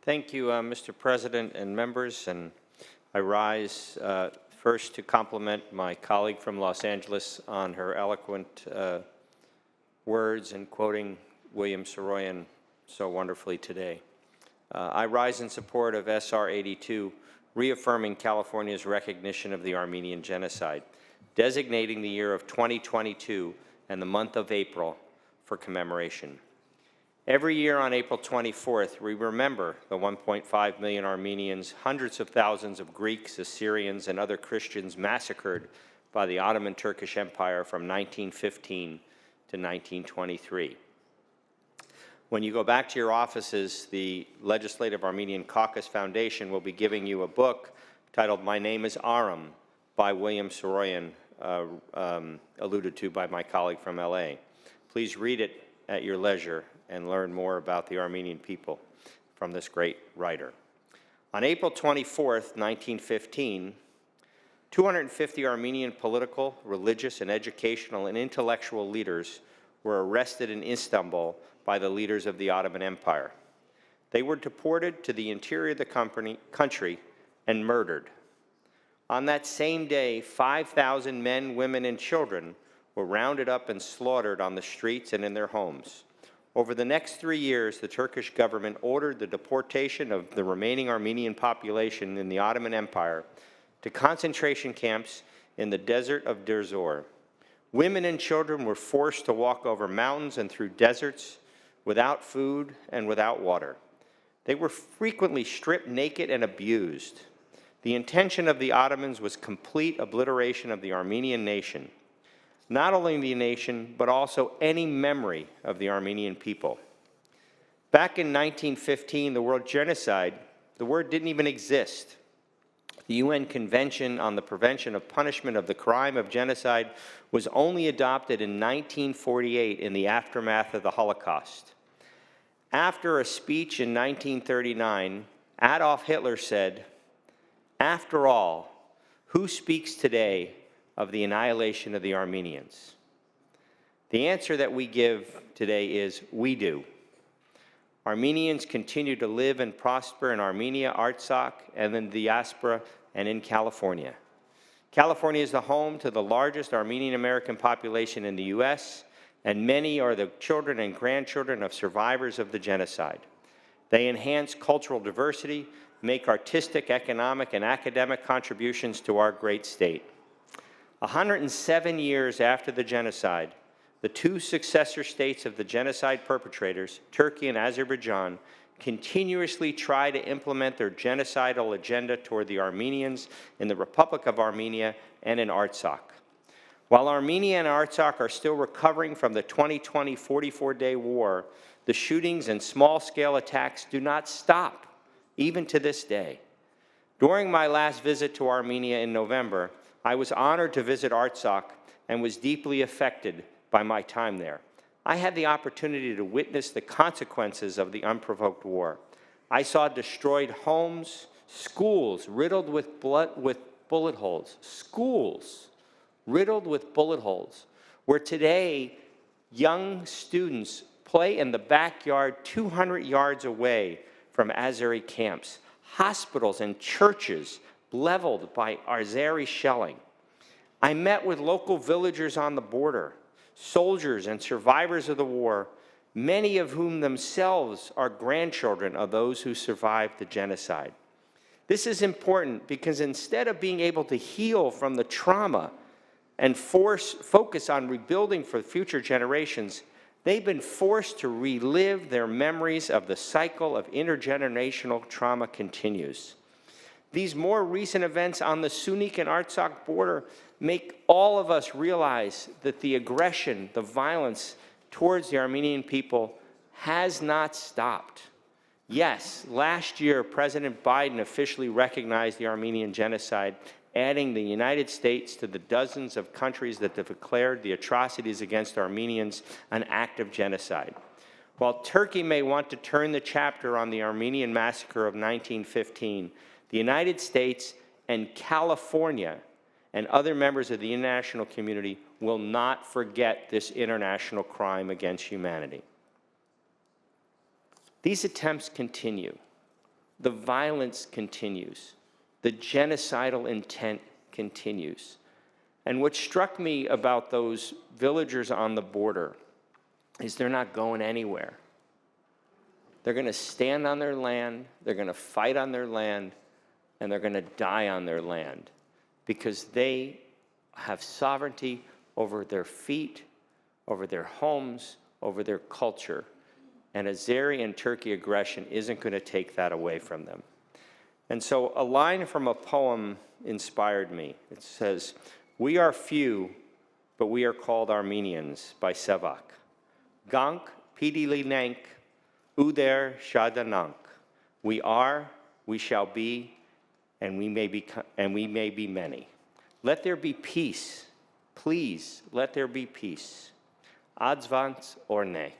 Thank you, Mr. President and members. And I rise first to compliment my colleague from Los Angeles on her eloquent words and quoting William Saroyan so wonderfully today. I rise in support of SR 82, reaffirming California's recognition of the Armenian genocide, designating the year of 2022 and the month of April for commemoration. Every year on April 24th, we remember the 1.5 million Armenians, hundreds of thousands of Greeks, Assyrians, and other Christians massacred by the Ottoman Turkish Empire from 1915 to 1923. When you go back to your offices, the Legislative Armenian Caucus Foundation will be giving you a book titled My Name is Aram by William Saroyan, alluded to by my colleague from LA. Please read it at your leisure and learn more about the Armenian people from this great writer. On April 24th, 1915, 250 Armenian political, religious, and educational and intellectual leaders were arrested in Istanbul by the leaders of the Ottoman Empire. They were deported to the interior of the country and murdered. On that same day, 5,000 men, women, and children were rounded up and slaughtered on the streets and in their homes. Over the next 3 years, the Turkish government ordered the deportation of the remaining Armenian population in the Ottoman Empire to concentration camps in the desert of Deir Zor. Women and children were forced to walk over mountains and through deserts without food and without water. They were frequently stripped naked and abused. The intention of the Ottomans was complete obliteration of the Armenian nation. Not only the nation, but also any memory of the Armenian people. Back in 1915, the word genocide, the word didn't even exist. The UN Convention on the Prevention of Punishment of the Crime of Genocide was only adopted in 1948 in the aftermath of the Holocaust. After a speech in 1939, Adolf Hitler said, "After all, who speaks today of the annihilation of the Armenians?" The answer that we give today is we do. Armenians continue to live and prosper in Armenia, Artsakh, and in the diaspora and in California. California is the home to the largest Armenian American population in the U.S., and many are the children and grandchildren of survivors of the genocide. They enhance cultural diversity, make artistic, economic, and academic contributions to our great state. 107 years after the genocide, the two successor states of the genocide perpetrators, Turkey and Azerbaijan, continuously try to implement their genocidal agenda toward the Armenians in the Republic of Armenia and in Artsakh. While Armenia and Artsakh are still recovering from the 2020 44-day war, the shootings and small-scale attacks do not stop, even to this day. During my last visit to Armenia in November, I was honored to visit Artsakh and was deeply affected by my time there. I had the opportunity to witness the consequences of the unprovoked war. I saw destroyed homes, schools riddled with bullet holes, schools riddled with bullet holes, where today young students play in the backyard 200 yards away from Azeri camps, hospitals and churches leveled by Azeri shelling. I met with local villagers on the border, soldiers and survivors of the war, many of whom themselves are grandchildren of those who survived the genocide. This is important because instead of being able to heal from the trauma and focus on rebuilding for future generations, they've been forced to relive their memories of the cycle of intergenerational trauma continues. These more recent events on the Sunik and Artsakh border make all of us realize that the aggression, the violence towards the Armenian people has not stopped. Yes, last year, President Biden officially recognized the Armenian genocide, adding the United States to the dozens of countries that have declared the atrocities against Armenians an act of genocide. While Turkey may want to turn the chapter on the Armenian massacre of 1915, the United States and California and other members of the international community will not forget this international crime against humanity. These attempts continue. the violence continues. The genocidal intent continues. And what struck me about those villagers on the border is they're not going anywhere. They're going to stand on their land, they're going to fight on their land, and they're going to die on their land because they have sovereignty over their feet, over their homes, over their culture. And Azeri and Turkey aggression isn't going to take that away from them. And so a line from a poem inspired me. It says, "We are few, but we are called Armenians," by Sevak. Gank pidilinenk, uder shadanank. We are, we shall be, and we may be many. Let there be peace. Please, let there be peace. Adzvant orne.